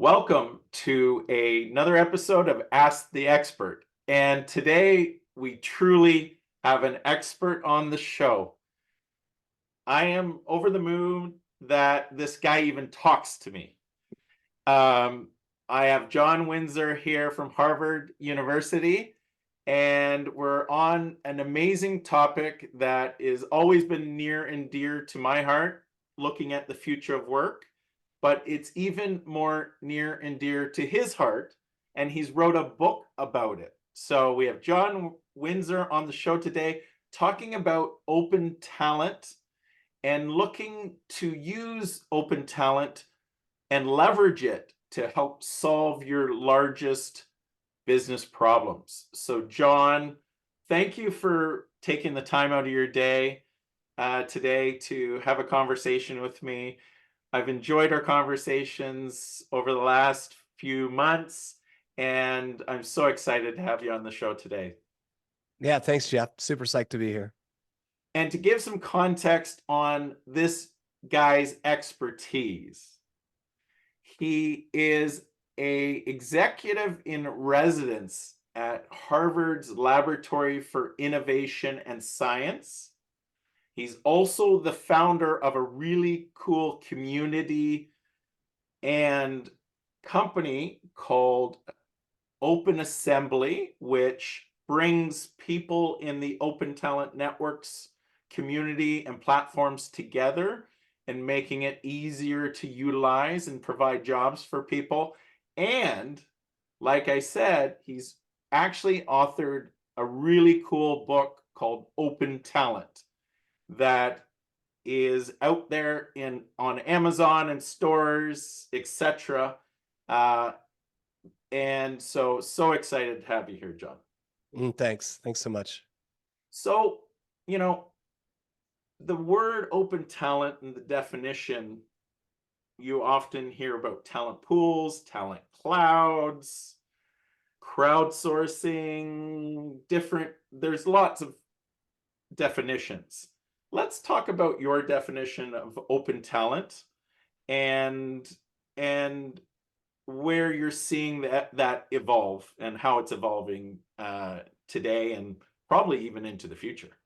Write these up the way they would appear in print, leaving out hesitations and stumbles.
Welcome to another episode of Ask the Expert. And today we truly have an expert on the show. I am over the moon that this guy even talks to me. Um, I have John Winsor here from Harvard University, and we're on an amazing topic that has always been near and dear to my heart, looking at the future of work, but it's even more near and dear to his heart, and he's wrote a book about it. So we have John Winsor on the show today talking about open talent and looking to use open talent and leverage it to help solve your largest business problems. So, John, thank you for taking the time out of your day today to have a conversation with me. I've enjoyed our conversations over the last few months, and I'm so excited to have you on the show today. Yeah, thanks, Jeff. Super psyched to be here. And to give some context on this guy's expertise, he is a executive in residence at Harvard's Laboratory for Innovation and Science. He's also the founder of a really cool community and company called Open Assembly, which brings people in the open talent networks community and platforms together and making it easier to utilize and provide jobs for people. And like I said, he's actually authored a really cool book called Open Talent that is out there in on Amazon and stores, etc. Uh, and so excited to have you here, John. Thanks. Thanks so much. So, you know, the word open talent and the definition, you often hear about talent pools, talent clouds, crowdsourcing, there's lots of definitions. Let's talk about your definition of open talent and and where you're seeing that evolve and how it's evolving today and probably even into the future.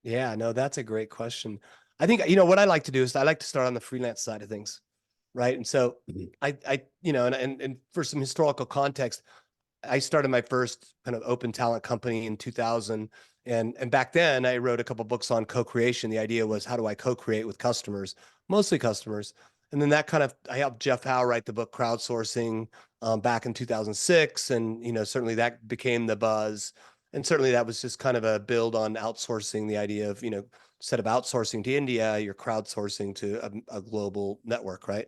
Yeah, no, that's a great question. I think, what I like to do is I like to start on the freelance side of things, right? And so and for some historical context, I started my first kind of open talent company in 2000. And back then I wrote a couple books on co-creation. The idea was, how do I co-create with customers, mostly customers? And then I helped Jeff Howe write the book Crowdsourcing back in 2006. And, certainly that became the buzz. And certainly that was just kind of a build on outsourcing, the idea of, instead of outsourcing to India, you're crowdsourcing to a global network, right?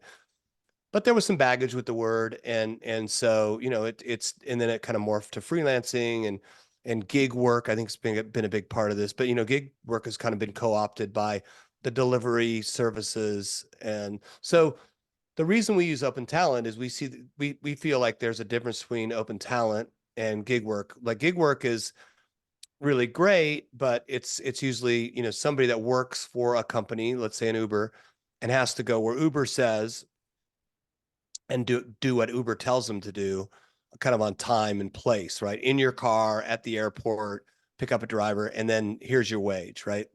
But there was some baggage with the word, and so and then it kind of morphed to freelancing and gig work. I think it's been a big part of this, but gig work has kind of been co-opted by the delivery services. And so the reason we use open talent is we feel like there's a difference between open talent and gig work. Like, gig work is really great, but it's usually somebody that works for a company, let's say an Uber, and has to go where Uber says and do what Uber tells them to do, kind of on time and place, right? In your car at the airport, pick up a driver, and then here's your wage, right?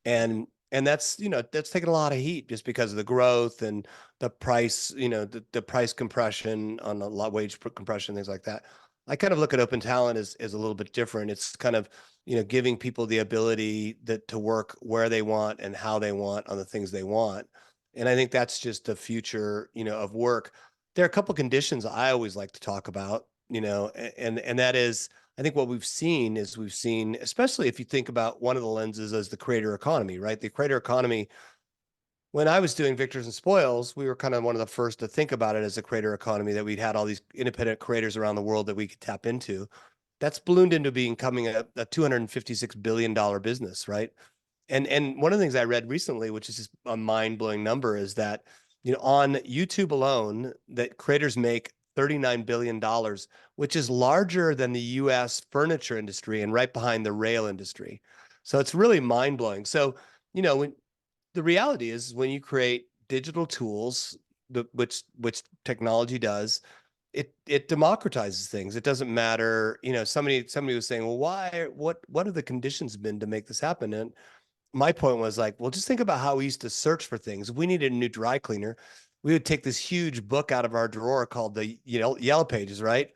And that's taken a lot of heat just because of the growth and the price, the price compression on a lot, wage compression, things like that. I kind of look at open talent as a little bit different. It's kind of, giving people the ability to work where they want and how they want on the things they want. And I think that's just the future, of work. There are a couple conditions I always like to talk about, and that is, I think what we've seen, especially if you think about one of the lenses as the creator economy, right? The creator economy, when I was doing Victors and Spoils, we were kind of one of the first to think about it as a creator economy, that we'd had all these independent creators around the world that we could tap into. That's ballooned into becoming a $256 billion business, right? And one of the things I read recently, which is just a mind-blowing number, is that on YouTube alone, that creators make $39 billion, which is larger than the US furniture industry and right behind the rail industry. So it's really mind-blowing. So, when the reality is, when you create digital tools which technology does, it democratizes things. It doesn't matter, somebody was saying, well, what have the conditions been to make this happen? And my point was like, well, just think about how we used to search for things. If we needed a new dry cleaner, we would take this huge book out of our drawer called the Yellow Pages, right?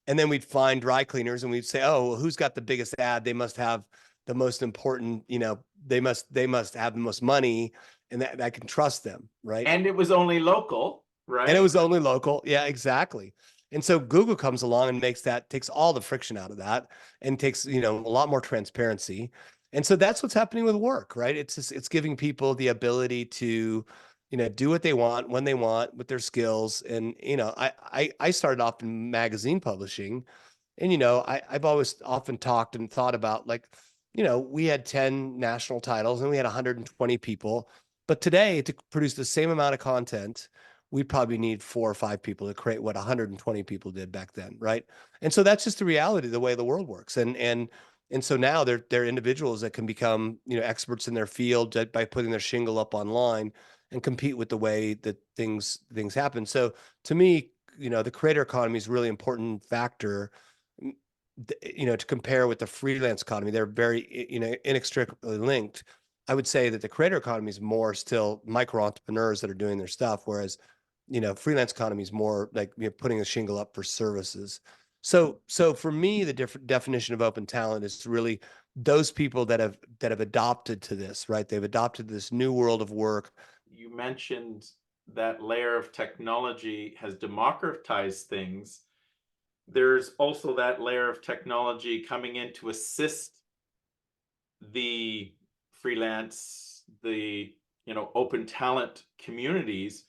And then we'd find dry cleaners and we'd say, oh, well, who's got the biggest ad? They must have the most important, they must have the most money, and that I can trust them, right? And it was only local, And it right? was only local. Yeah, exactly. And so Google comes along and takes all the friction out of that and takes, a lot more transparency. And so that's what's happening with work, right? It's giving people the ability to, do what they want when they want with their skills. And, I started off in magazine publishing, and, I've always often talked and thought about, like, we had 10 national titles and we had 120 people. But today, to produce the same amount of content, we probably need 4 or 5 people to create what 120 people did back then, right? And so that's just the reality, the way the world works. And so now they're individuals that can become, experts in their field by putting their shingle up online and compete with the way that things happen. So to me, the creator economy is a really important factor, to compare with the freelance economy. They're very, inextricably linked. I would say that the creator economy is more still micro entrepreneurs that are doing their stuff, whereas, freelance economy is more like, putting a shingle up for services. So for me, the different definition of open talent is really those people that have adopted to this, right? They've adopted this new world of work. You mentioned that layer of technology has democratized things. There's also that layer of technology coming in to assist the freelance, the open talent communities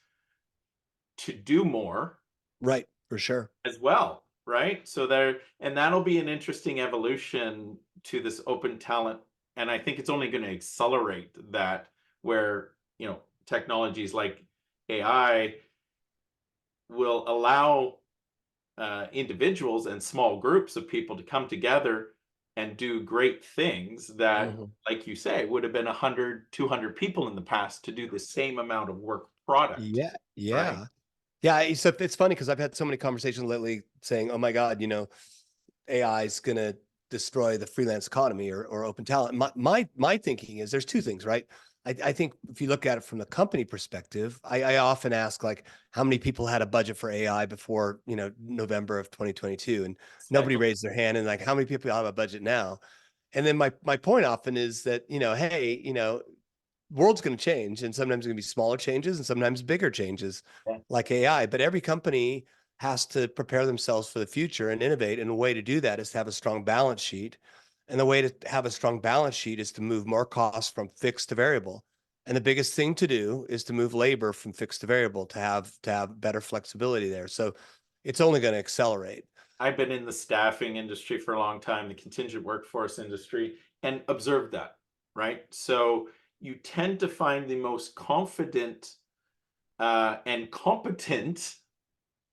to do more Right, for sure. as well, right? So and that'll be an interesting evolution to this open talent, and I think it's only going to accelerate that, where technologies like AI will allow individuals and small groups of people to come together and do great things that, Mhm. like you say, would have been 100, 200 people in the past to do the same amount of work product, Yeah, right? yeah. Yeah, so it's funny because I've had so many conversations lately saying, "Oh my God, AI is going to destroy the freelance economy or open talent." My thinking is there's two things, right? I think if you look at it from the company perspective, I often ask, like, how many people had a budget for AI before, November of 2022, and nobody Schedule. raised their hand, and like, how many people have a budget now? And then my point often is that, hey, world's going to change, and sometimes it's going to be smaller changes and sometimes bigger changes Yeah. like AI. But every company has to prepare themselves for the future and innovate. And the way to do that is to have a strong balance sheet. And the way to have a strong balance sheet is to move more costs from fixed to variable. And the biggest thing to do is to move labor from fixed to variable to have better flexibility there. So it's only going to accelerate. I've been in the staffing industry for a long time, the contingent workforce industry, and observed that, right? So you tend to find the most confident and competent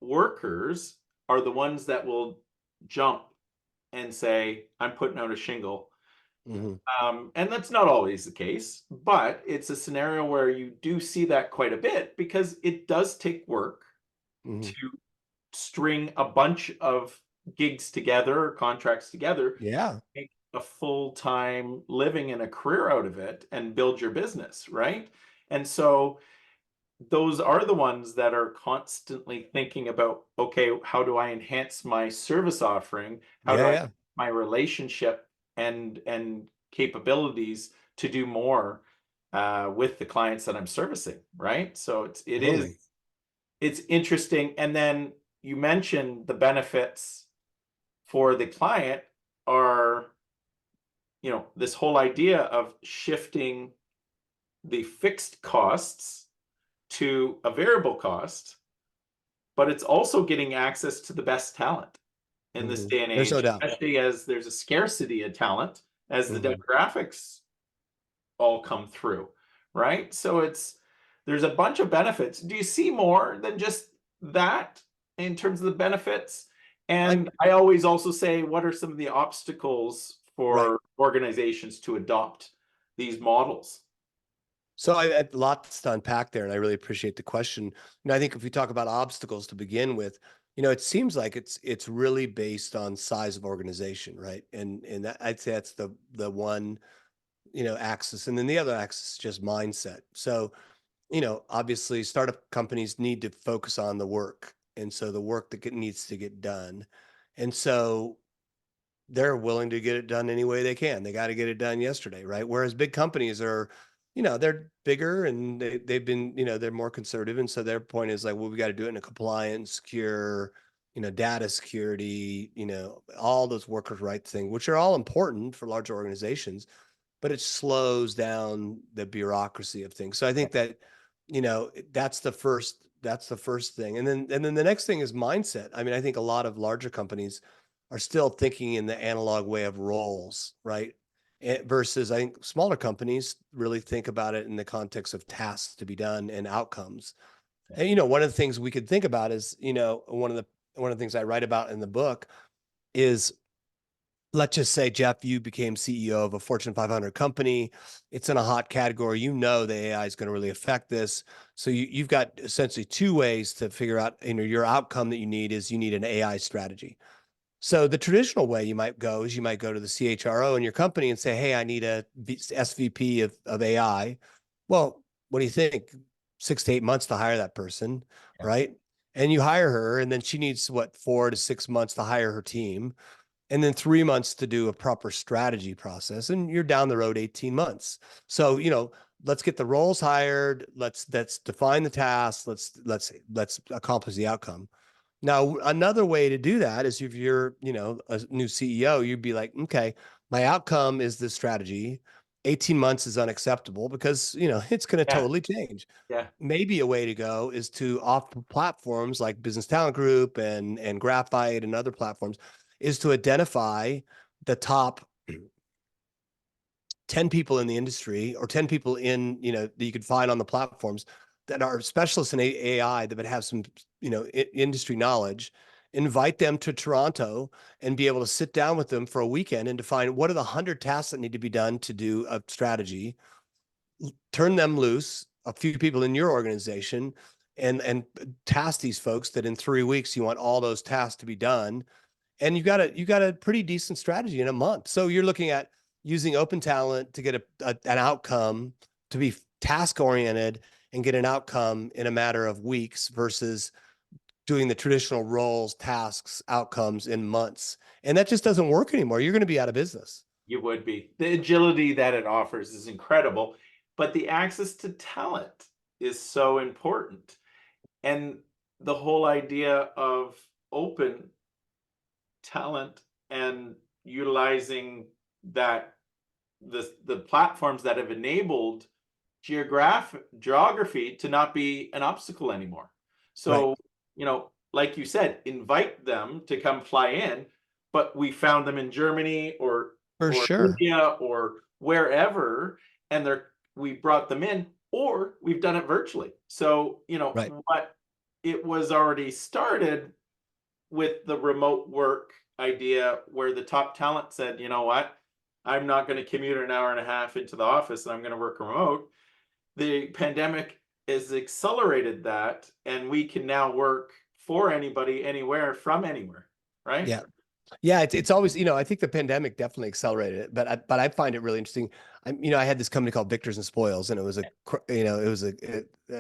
workers are the ones that will jump and say, I'm putting out a shingle. Mhm, And that's not always the case, but it's a scenario where you do see that quite a bit, because it does take work mhm. to string a bunch of gigs together or contracts together, Yeah, make a full-time living and a career out of it and build your business, right? And so those are the ones that are constantly thinking about, okay, how do I enhance my service offering? How do yeah, I yeah, my relationship and capabilities to do more with the clients that I'm servicing, right? So totally. it's interesting. And then you mentioned the benefits for the client are, this whole idea of shifting the fixed costs to a variable cost, but it's also getting access to the best talent in this Mhm. day and There's no age, doubt. especially as there's a scarcity of talent as the Mhm. demographics all come through, right? So there's a bunch of benefits. Do you see more than just that in terms of the benefits? I And I always also say, what are some of the obstacles Right. for organizations to adopt these models? So lots to unpack there, and I really appreciate the question. I think if we talk about obstacles to begin with, it seems like it's really based on size of organization, right? And I'd say that's the one, axis, and then the other axis is just mindset. So, obviously, startup companies need to focus on the work, and so the work that needs to get done, and so they're willing to get it done any way they can. They got to get it done yesterday, right? Whereas big companies are, they're bigger and they've been, they're more conservative. And so their point is like, well, we got to do it in a compliant, secure, data security, all those workers' rights things, which are all important for larger organizations, but it slows down the bureaucracy of things. So I think that, that's the first thing. And then the next thing is mindset. I mean, I think a lot of larger companies are still thinking in the analog way of roles, right? Versus I think smaller companies really think about it in the context of tasks to be done and outcomes. And one of the things we could think about is, one of the things I write about in the book is, let's just say, Jeff, you became CEO of a Fortune 500 company. It's in a hot category. The AI is going to really affect this. So you've got essentially two ways to figure out, your outcome that you need is you need an AI strategy. So the traditional way you might go is you might go to the CHRO in your company and say, hey, I need a SVP of AI. Well, what do you think? 6 to 8 months to hire that person, Yeah. right? And you hire her, and then she needs 4 to 6 months to hire her team, and then 3 months to do a proper strategy process. And you're down the road 18 months. So, let's get the roles hired. Let's define the tasks. Let's accomplish the outcome. Now, another way to do that is if you're, a new CEO, you'd be like, okay, my outcome is this strategy. 18 months is unacceptable because, it's going to Yeah. totally change. Yeah. Maybe a way to go is to offer platforms like Business Talent Group and Graphite and other platforms is to identify the top 10 people in the industry or 10 people in, that you could find on the platforms that are specialists in AI that would have some, industry knowledge, invite them to Toronto and be able to sit down with them for a weekend and define what are the 100 tasks that need to be done to do a strategy, turn them loose, a few people in your organization, and task these folks that in 3 weeks you want all those tasks to be done, and you got a pretty decent strategy in a month. So you're looking at using open talent to get an outcome, to be task oriented and get an outcome in a matter of weeks versus doing the traditional roles, tasks, outcomes in months. And that just doesn't work anymore. You're going to be out of business. You would be. The agility that it offers is incredible, but the access to talent is so important. And the whole idea of open talent and utilizing that the platforms that have enabled geography to not be an obstacle anymore. Right. So, like you said, invite them to come fly in, but we found them in Germany For or sure. India or wherever, and we brought them in, or we've done it virtually. So, Right. what it was already started with the remote work idea where the top talent said, you know what, I'm not going to commute an hour and a half into the office and I'm going to work remote. The pandemic has accelerated that, and we can now work for anybody, anywhere, from anywhere, right? Yeah. Yeah, it's always, I think the pandemic definitely accelerated it, but I find it really interesting. I had this company called Victors and Spoils, and it was an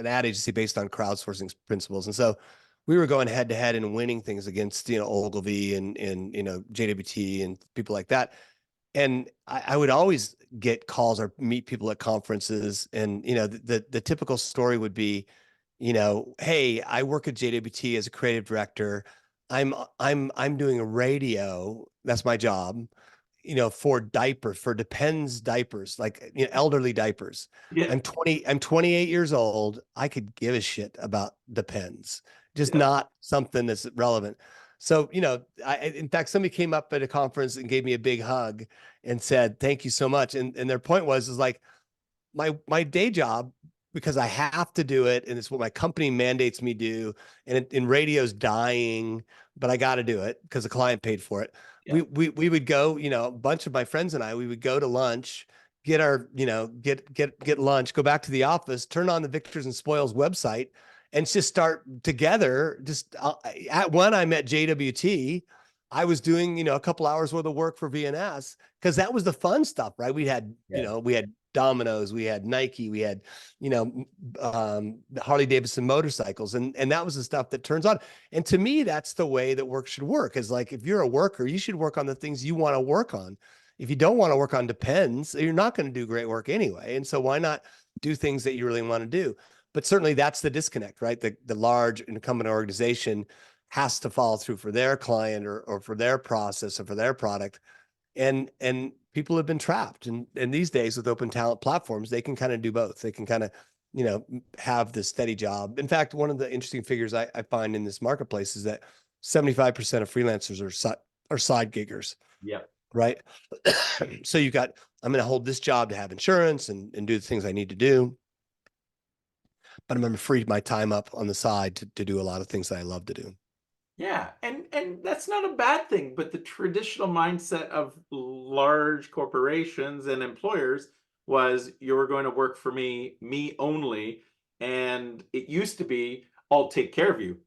ad agency based on crowdsourcing principles. And so we were going head to head and winning things against, Ogilvy and JWT and people like that. And I would always get calls or meet people at conferences, and the typical story would be, hey, I work at JWT as a creative director. I'm doing a radio. That's my job, for Depends diapers, like, elderly diapers. Yeah, I'm 28 years old. I could give a shit about Depends, just yeah, not something that's relevant. So, in fact, somebody came up at a conference and gave me a big hug and said, thank you so much. And their point is like, my day job, because I have to do it, and it's what my company mandates me do, and radio's dying, but I got to do it because the client paid for it. yeah, We would go, a bunch of my friends and I, we would go to lunch, get our, get lunch, go back to the office, turn on the Victors and Spoils website, and just start together. Just at one, I met JWT. I was doing, a couple hours worth of work for VNS because that was the fun stuff, right? We had, Yeah. we had Domino's, we had Nike, we had, Harley Davidson motorcycles, and that was the stuff that turns on. And to me, that's the way that work should work. Is like, if you're a worker, you should work on the things you want to work on. If you don't want to work on depends, you're not going to do great work anyway. And so why not do things that you really want to do? But certainly that's the disconnect, right? The large incumbent organization has to follow through for their client or for their process or for their product. And people have been trapped. And these days with open talent platforms, they can kind of do both. They can kind of, have the steady job. In fact, one of the interesting figures I find in this marketplace is that 75% of freelancers are side giggers, Yeah. right? So you got, I'm going to hold this job to have insurance and do the things I need to do, but I'm going to free my time up on the side to do a lot of things that I love to do. Yeah, and that's not a bad thing, but the traditional mindset of large corporations and employers was you're going to work for me only, and it used to be I'll take care of you.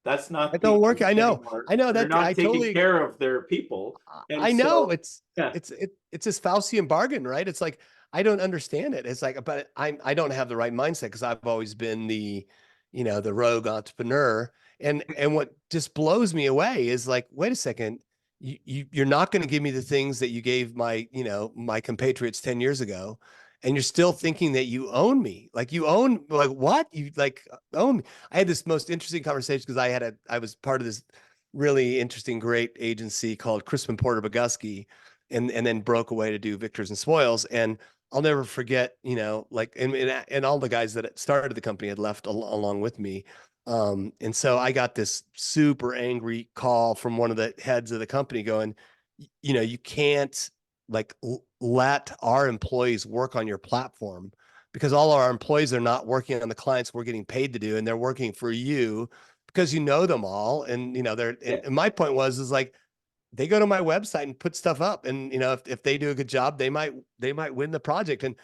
That's It not the don't work. approach I know. anymore. I know They're that. I not taking totally, care of their people. And I know so, yeah, it's this Faustian bargain, right? It's like, I don't understand it. It's like, but I don't have the right mindset because I've always been the rogue entrepreneur. And what just blows me away is like, wait a second, you're not going to give me the things that you gave my compatriots 10 years ago. And you're still thinking that you own me. Like you own, like what? You like own me. I had this most interesting conversation because I was part of this really interesting, great agency called Crispin Porter Bogusky, and then broke away to do Victors and Spoils. And I'll never forget, like, and all the guys that started the company had left along with me. And so I got this super angry call from one of the heads of the company going, you can't like let our employees work on your platform because all our employees are not working on the clients we're getting paid to do, and they're working for you because you know them all. And they're yeah. and my point is like, they go to my website and put stuff up, and if they do a good job, they might win the project. And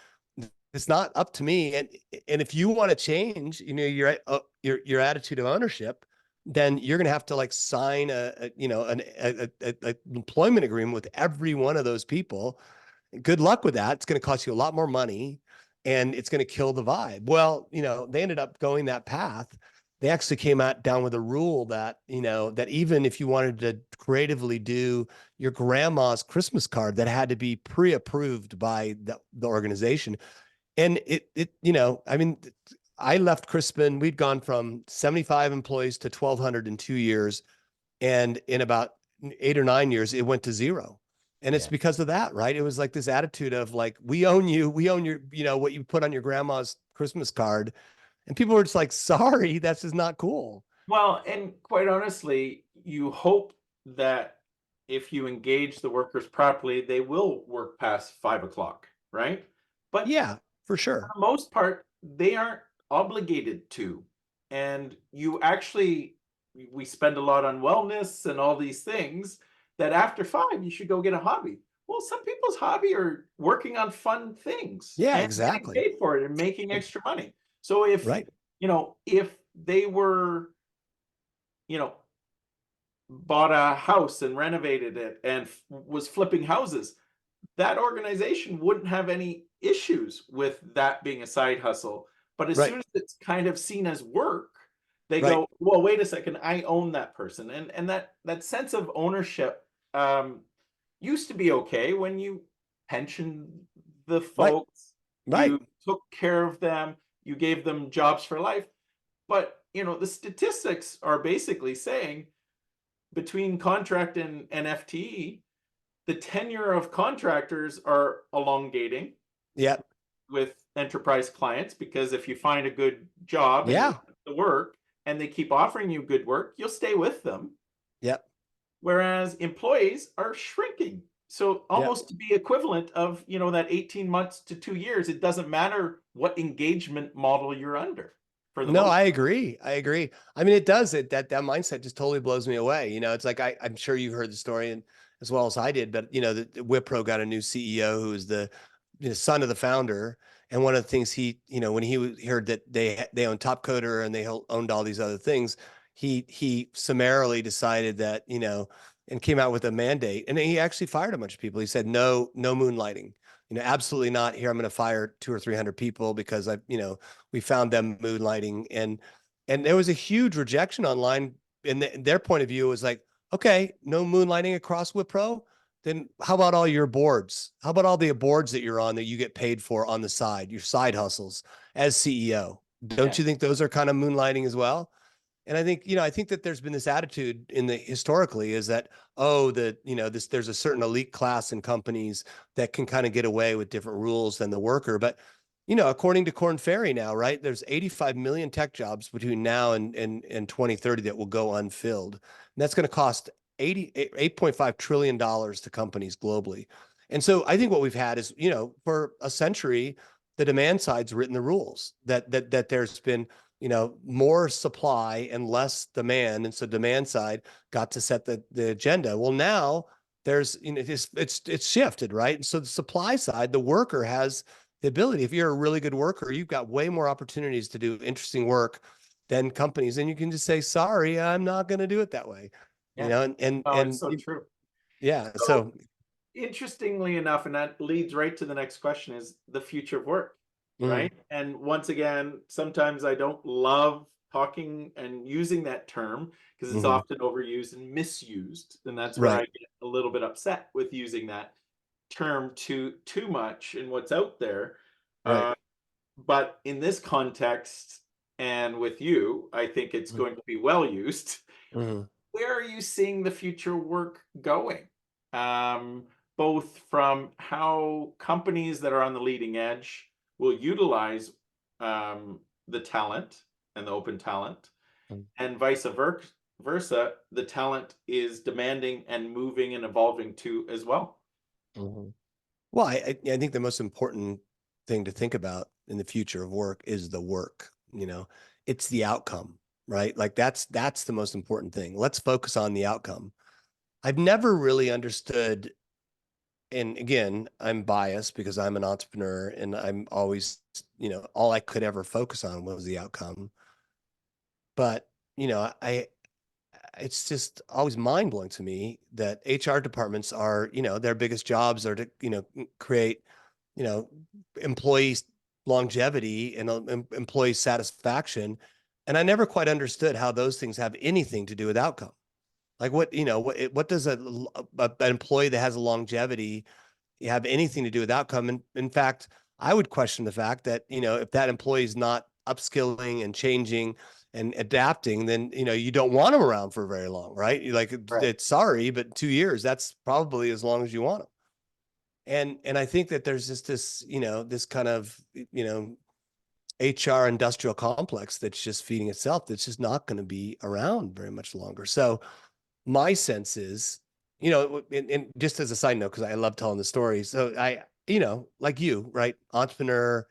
it's not up to me. And if you want to change your attitude of ownership, then you're going to have to like sign an employment agreement with every one of those people. Good luck with that. It's going to cost you a lot more money, and it's going to kill the vibe. Well, they ended up going that path. They actually came out down with a rule that, that even if you wanted to creatively do your grandma's Christmas card, that had to be pre-approved by the organization. And I mean, I left Crispin. We'd gone from 75 employees to 1,200 in 2 years. And in about 8 or 9 years, it went to zero. And it's Yeah. because of that, right? It was like this attitude of like, we own you, we own your, what you put on your grandma's Christmas card. And people were just like, sorry, that's just not cool. Well, and quite honestly, you hope that if you engage the workers properly, they will work past 5 o'clock, right? But Yeah, for for sure. the most part, they aren't obligated to. And you actually, we spend a lot on wellness and all these things that after 5, you should go get a hobby. Well, some people's hobby are working on fun things Yeah, and getting exactly. paid for it and making extra money. So if, Right. if they were, you know, bought a house and renovated it and was flipping houses, that organization wouldn't have any issues with that being a side hustle. But as Right. soon as it's kind of seen as work, they Right. go, well, wait a second, I own that person. And that sense of ownership used to be okay when you pensioned the Right. folks, Right. you took care of them, you gave them jobs for life. But the statistics are basically saying between contract and FTE, the tenure of contractors are elongating Yeah. with enterprise clients because if you find a good job and you Yeah. like the work and they keep offering you good work, you'll stay with them. Yeah. Whereas employees are shrinking. So Yeah. almost to be equivalent of, that 18 months to 2 years, it doesn't matter what engagement model you're under for the No, most I part. agree. I agree. I mean, it does it that mindset just totally blows me away. It's like I'm sure you heard the story and as well as I did, but the Wipro got a new CEO who is the the son of the founder. And one of the things he, when he heard that they owned Top Coder and they owned all these other things, he summarily decided that, and came out with a mandate. And he actually fired a bunch of people. He said, no, no moonlighting, absolutely not. Here, I'm going to fire 200 or 300 people because we found them moonlighting. And there was a huge rejection online. And their point of view was like, okay, no moonlighting across Wipro. Then how about all your boards? How about all the boards that you're on that you get paid for on the side, your side hustles as CEO? Don't Yeah. you think those are kind of moonlighting as well? And I think that there's been this attitude historically is that, there's a certain elite class in companies that can kind of get away with different rules than the worker. But, according to Korn Ferry now, right, there's 85 million tech jobs between now and 2030 that will go unfilled. And that's going to cost $8.5 trillion to companies globally. And so I think what we've had is, for a century, the demand side's written the rules that there's been, more supply and less demand. And so demand side got to set the agenda. Well, now there's, it's shifted, right? And so the supply side, the worker has the ability. If you're a really good worker, you've got way more opportunities to do interesting work than companies. And you can just say, sorry, I'm not going to do it that way. Yeah. Oh, it's so true. Yeah. So So, interestingly enough, and that leads right to the next question, is the future of work, mhm, right? And once again, sometimes I don't love talking and using that term because it's mhm, often overused and misused. And that's where I right. get a little bit upset with using that term too much in what's out there. Right. Uh, but in this context and with you, I think it's Mhm, going to be well used. mhm, Where are you seeing the future work going? Um, Both from how companies that are on the leading edge will utilize the talent and the open talent, mhm, and vice versa, the talent is demanding and moving and evolving too as well. mhm. Well, I think the most important thing to think about in the future of work is the work, it's the outcome, right? Like that's the most important thing. Let's focus on the outcome. I've never really understood, and again, I'm biased because I'm an entrepreneur and I'm always, all I could ever focus on was the outcome. But, it's just always mind blowing to me that HR departments are, their biggest jobs are to, create, you know, employees longevity and employee satisfaction. And I never quite understood how those things have anything to do with outcome. Like what does an employee that has a longevity have anything to do with outcome? And in fact, I would question the fact that, if that employee is not upskilling and changing and adapting, then, you don't want them around for very long, right? You're like, Right. it's sorry, but 2 years, that's probably as long as you want them. And I think that there's just this, this kind of, HR industrial complex that's just feeding itself. That's just not going to be around very much longer. So my sense is, and just as a side note, because I love telling the story. So like you, right? Entrepreneur,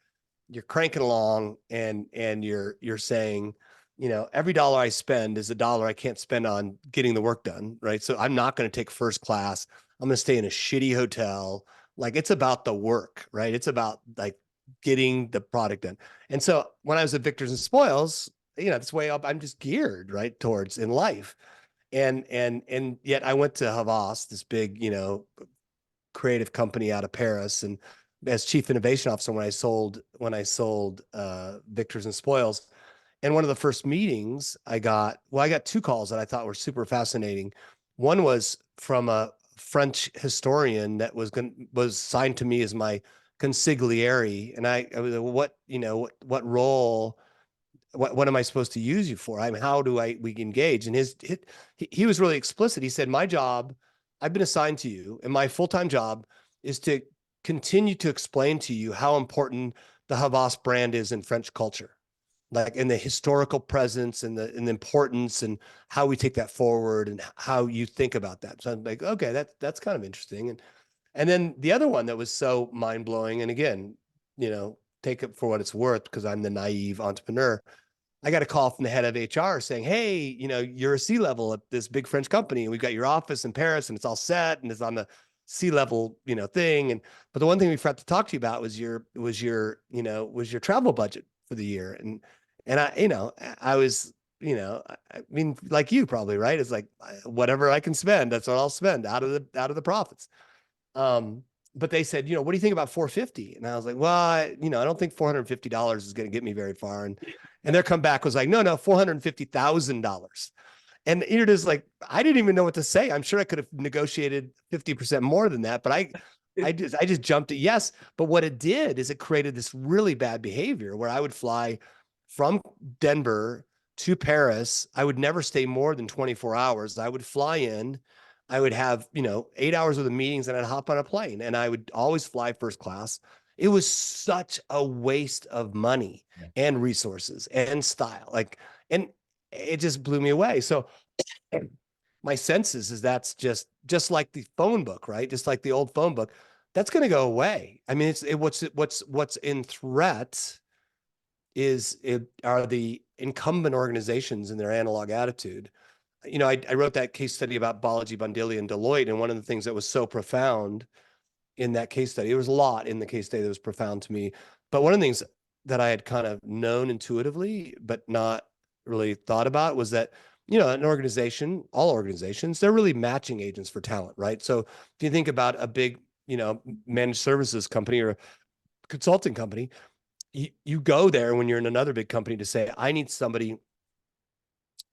you're cranking along and you're saying, every dollar I spend is a dollar I can't spend on getting the work done, right? So I'm not going to take first class. I'm going to stay in a shitty hotel. Like it's about the work, right? It's about like getting the product done. And so when I was at Victors and Spoils, that's way up. I'm just geared right towards in life. And yet I went to Havas, this big, creative company out of Paris, and as chief innovation officer when I sold Victors and Spoils. And one of the first meetings I got two calls that I thought were super fascinating. One was from a French historian that was signed to me as my consigliere, and I was like, what role, what am I supposed to use you for? I mean, how do we engage? And he was really explicit. He said, my job, I've been assigned to you, and my full-time job is to continue to explain to you how important the Havas brand is in French culture, like in the historical presence and the importance and how we take that forward and how you think about that. So I'm like, okay, that's kind of interesting. And then the other one that was so mind blowing, and again, take it for what it's worth because I'm the naive entrepreneur. I got a call from the head of HR saying, hey, you're a C-level at this big French company and we've got your office in Paris and it's all set and it's C-level, thing. But the one thing we forgot to talk to you about was your travel budget for the year. And I was, I mean, like you probably, right? It's like whatever I can spend, that's what I'll spend out of the profits. But they said, what do you think about 450? And I was like, well, I don't think $450 is going to get me very far. And their comeback was like, no, $450,000. And you're just like, I didn't even know what to say. I'm sure I could have negotiated 50% more than that, but I just jumped at yes. But what it did is it created this really bad behavior where I would fly from Denver to Paris. I would never stay more than 24 hours. I would fly in, I would have, 8 hours of the meetings, and I'd hop on a plane, and I would always fly first class. It was such a waste of money and resources and style. And it just blew me away. So my sense is that's just like the phone book, right? Just like the old phone book, that's going to go away. I mean, what's in threat are the incumbent organizations and their analog attitude. I wrote that case study about Balaji Bandili and Deloitte, and one of the things that was so profound in that case study, there was a lot in the case study that was profound to me, but one of the things that I had kind of known intuitively but not really thought about was that an organization, all organizations, they're really matching agents for talent, right? So if you think about a big managed services company or a consulting company, you go there when you're in another big company to say, I need somebody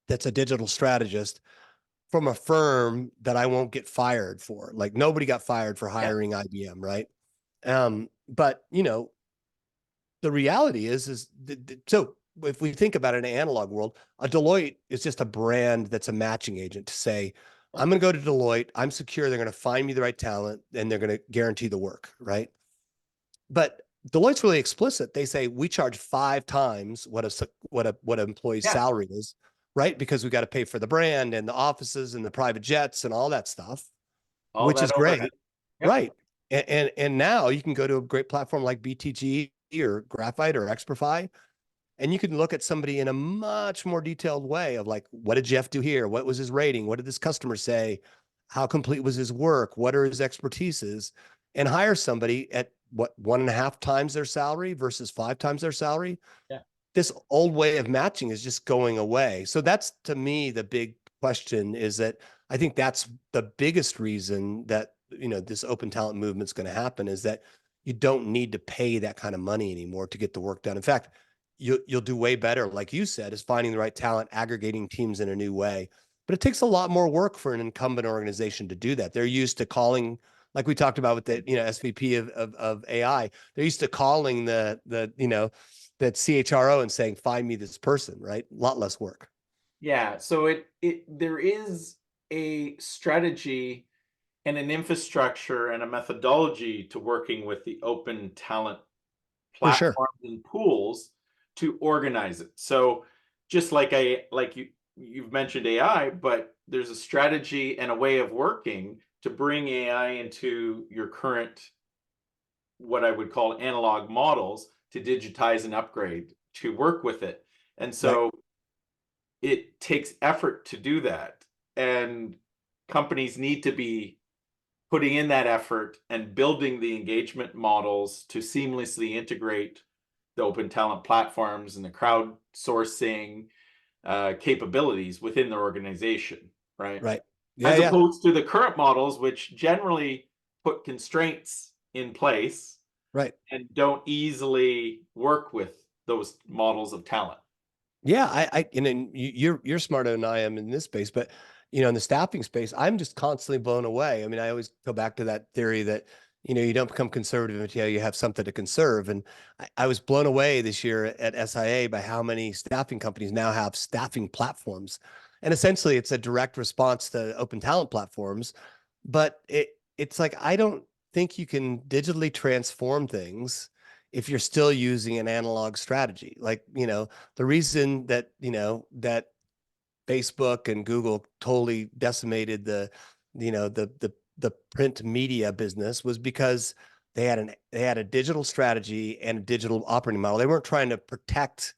that's a digital strategist from a firm that I won't get fired for. Like nobody got fired for hiring IBM, right? But the reality is so if we think about it in an analog world, a Deloitte is just a brand that's a matching agent to say, I'm going to go to Deloitte. I'm secure. They're going to find me the right talent and they're going to guarantee the work, right? But Deloitte's really explicit. They say we charge 5 times what an employee's salary is, right? Because we got to pay for the brand and the offices and the private jets and all that stuff, which is great, right? And now you can go to a great platform like BTG or Graphite or Experfy, and you can look at somebody in a much more detailed way of like, what did Jeff do here? What was his rating? What did this customer say? How complete was his work? What are his expertises? And hire somebody at 1.5 times their salary versus 5 times their salary. Yeah. This old way of matching is just going away. So that's, to me, the big question is that I think that's the biggest reason that, this open talent movement is going to happen, is that you don't need to pay that kind of money anymore to get the work done. In fact, you'll do way better, like you said, is finding the right talent, aggregating teams in a new way. But it takes a lot more work for an incumbent organization to do that. They're used to calling, like we talked about with the SVP of AI. They're used to calling that CHRO and saying, find me this person, right? A lot less work. Yeah. So there is a strategy and an infrastructure and a methodology to working with the open talent platforms and pools to organize it. So just like you've mentioned AI, but there's a strategy and a way of working to bring AI into your current, what I would call analog models, to digitize and upgrade to work with it. And so it takes effort to do that. And companies need to be putting in that effort and building the engagement models to seamlessly integrate the open talent platforms and the crowdsourcing capabilities within their organization, right? Right. Yeah, As opposed to the current models, which generally put constraints in place, right, and don't easily work with those models of talent. Yeah, and then you're smarter than I am in this space, but in the staffing space, I'm just constantly blown away. I mean, I always go back to that theory that you don't become conservative until you have something to conserve. And I was blown away this year at SIA by how many staffing companies now have staffing platforms, and essentially it's a direct response to open talent platforms. But it's like, I don't think you can digitally transform things if you're still using an analog strategy. Like, the reason that, that Facebook and Google totally decimated the print media business was because they had a digital strategy and a digital operating model. They weren't trying to protect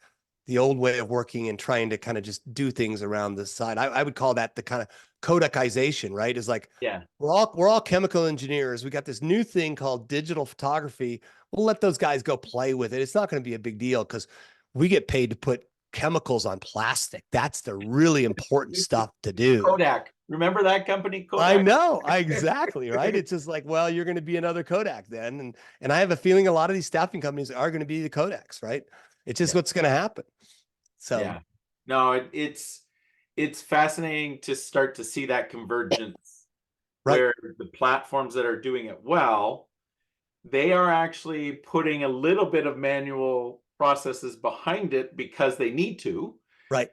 the old way of working and trying to kind of just do things around the side. I would call that the kind of Kodakization, right? Is like, Yeah. we're all chemical engineers. We got this new thing called digital photography. We'll let those guys go play with it. It's not going to be a big deal because we get paid to put chemicals on plastic. That's the really important stuff to do. Kodak. Remember that company, I Kodak? know, exactly, right? It's just like, well, you're going to be another Kodak then, and I have a feeling a lot of these staffing companies are going to be the Kodaks, right? It's just Yeah. what's going to happen. So, Yeah. No, it's fascinating to start to see that convergence right, where the platforms that are doing it well, they are actually putting a little bit of manual processes behind it because they need to. right.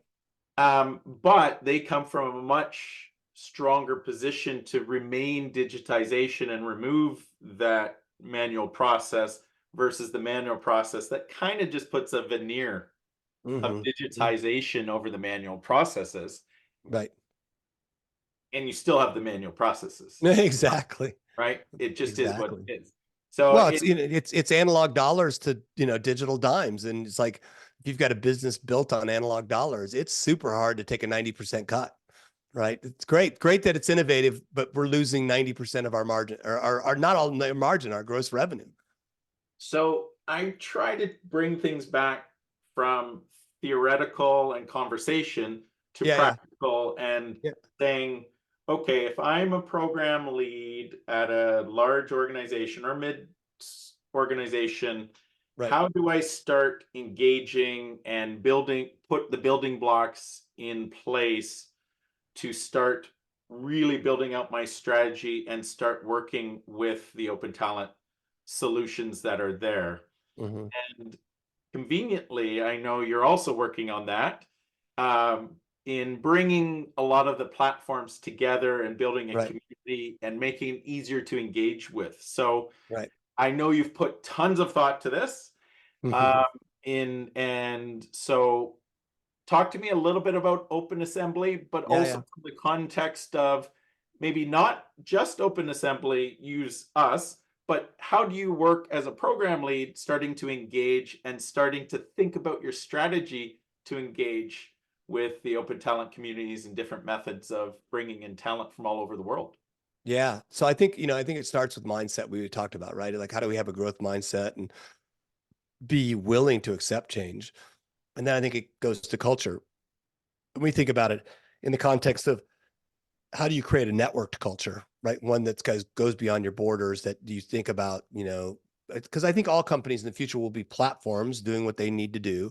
But they come from a much stronger position to remain digitization and remove that manual process versus the manual process that kind of just puts a veneer of Hmm. digitization over the manual processes, Right. and you still have the manual processes, Exactly. right? It just is what Exactly. it is. So Well, it's, you know, it's analog dollars to, digital dimes. And it's like, if you've got a business built on analog dollars, it's super hard to take a 90% cut, right? It's great that it's innovative, but we're losing 90% of our margin, or our not all the margin, our gross revenue. So I try to bring things back from theoretical and conversation to Yeah, yeah, practical and yeah. saying, okay, if I'm a program lead at a large organization or mid organization, Right. how do I start engaging and put the building blocks in place to start really building out my strategy and start working with the open talent solutions that are there. Hmm. And conveniently, I know you're also working on that um, in bringing a lot of the platforms together and building a Right. community and making it easier to engage with. So Right. I know you've put tons of thought to this. Hmm. Um, and so talk to me a little bit about Open Assembly, but Yeah, also yeah. from the context of maybe not just Open Assembly, use us, but how do you work as a program lead, starting to engage and starting to think about your strategy to engage with the open talent communities and different methods of bringing in talent from all over the world? Yeah. So I think it starts with mindset we talked about, right? Like, how do we have a growth mindset and be willing to accept change? And then I think it goes to culture. When we think about it in the context of how do you create a networked culture, right? One that goes beyond your borders, that you think about, because I think all companies in the future will be platforms doing what they need to do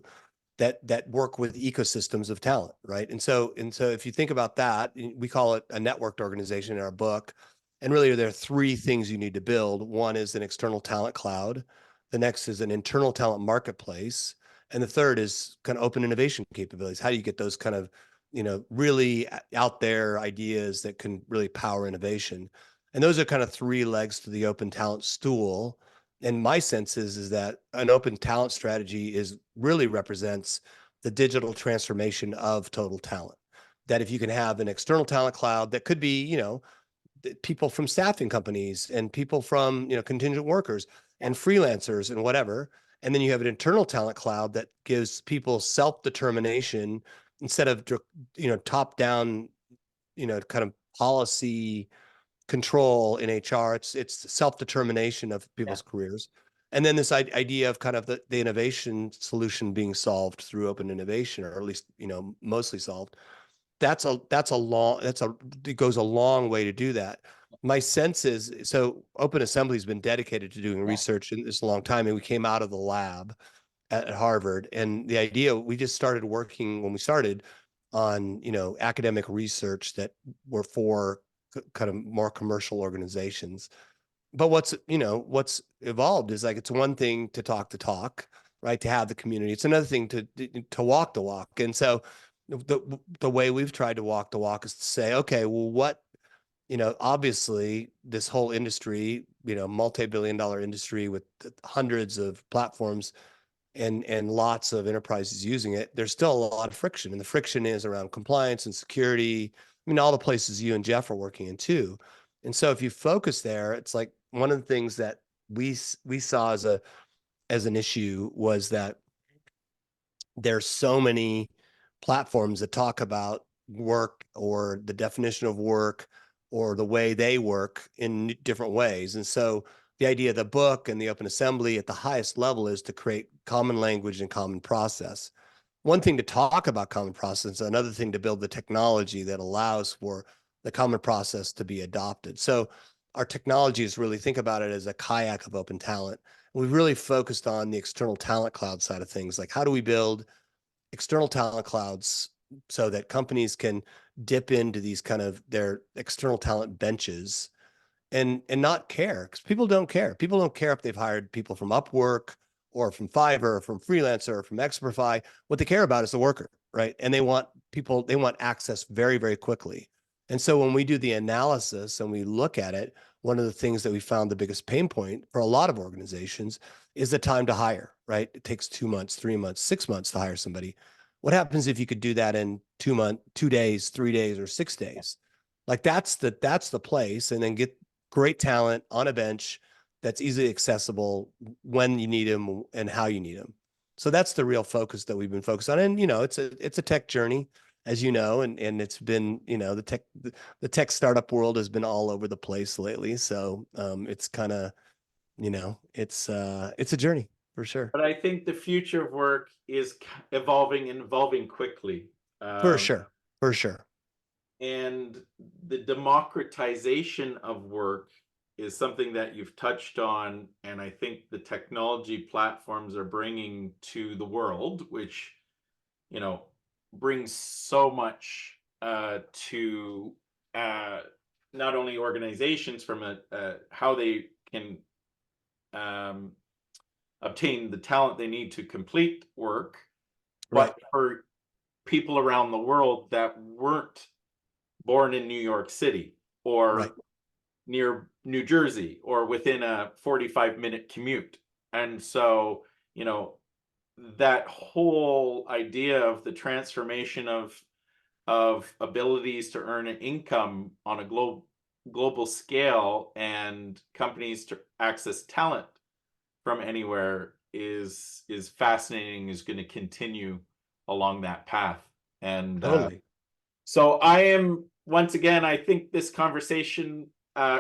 that work with ecosystems of talent, right? And so if you think about that, we call it a networked organization in our book. And really, there are three things you need to build. One is an external talent cloud. The next is an internal talent marketplace. And the third is kind of open innovation capabilities. How do you get those kind of, really out there ideas that can really power innovation? And those are kind of three legs to the open talent stool. And my sense is that an open talent strategy is really represents the digital transformation of total talent. That if you can have an external talent cloud that could be, people from staffing companies and people from, contingent workers and freelancers and whatever, and then you have an internal talent cloud that gives people self-determination instead of, top down, kind of policy control in HR. It's self-determination of Yeah. people's careers. And then this idea of kind of the innovation solution being solved through open innovation, or at least, mostly solved. It goes a long way to do that. My sense is, so Open Assembly has been dedicated to doing Yeah. research in this a long time. And we came out of the lab at Harvard. And the idea, we just started working when we started on, academic research that were for kind of more commercial organizations. But what's evolved is, like, it's one thing to talk the talk, right? To have the community. It's another thing to walk the walk. And so the way we've tried to walk the walk is to say, okay, well, obviously this whole industry, multi-billion dollar industry with hundreds of platforms and lots of enterprises using it, there's still a lot of friction. And the friction is around compliance and security. I mean, all the places you and Jeff are working in too. And so if you focus there, it's like one of the things that we saw as an issue was that there's so many platforms that talk about work or the definition of work or the way they work in different ways. And so the idea of the book and the open assembly at the highest level is to create common language and common process. One thing to talk about common process, another thing to build the technology that allows for the common process to be adopted. So our technology is really, think about it as a kayak of open talent. We've really focused on the external talent cloud side of things. Like, how do we build external talent clouds so that companies can dip into these kind of their external talent benches and not care, because people don't care. People don't care if they've hired people from Upwork or from Fiverr or from Freelancer or from Experify. What they care about is the worker, right? And they want people, they want access very, very quickly. And so when we do the analysis and we look at it, one of the things that we found the biggest pain point for a lot of organizations is the time to hire, right? It takes 2 months, 3 months, 6 months to hire somebody. What happens if you could do that in 2 months, 2 days, 3 days, or 6 days? Like, that's the place. And then get great talent on a bench that's easily accessible when you need them and how you need them. So that's the real focus that we've been focused on. And, it's a tech journey, as you know, and it's been, the tech startup world has been all over the place lately. So it's kind of, it's a journey for sure. But I think the future of work is evolving and evolving quickly. For Um, sure. For sure. and the democratization of work is something that you've touched on, and I think the technology platforms are bringing to the world, which, you know, brings so much to not only organizations from how they can um, obtain the talent they need to complete work, Right. but for people around the world that weren't born in New York City Right. or near New Jersey or within a 45-minute commute. And so, you know, that whole idea of the transformation of abilities to earn an income on a global scale and companies to access talent from anywhere is fascinating, is going to continue along that path. And Totally. so I am, once again, I think this conversation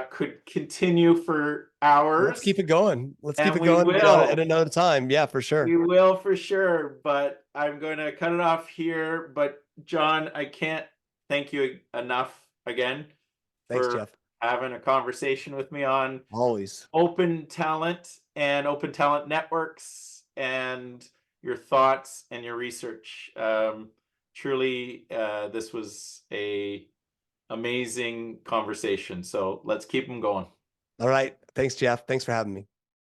could continue for Let's hours, keep it going. Let's keep and it going at another time. Yeah, for sure. we will for sure, but I'm going to cut it off here. But John, I can't thank you enough again Thanks, for Jeff. having a conversation with me on Always. open talent and open talent networks and your thoughts and your research. Truly, this was a amazing conversation. So let's keep them going. All right. Thanks, Jeff. Thanks for having me.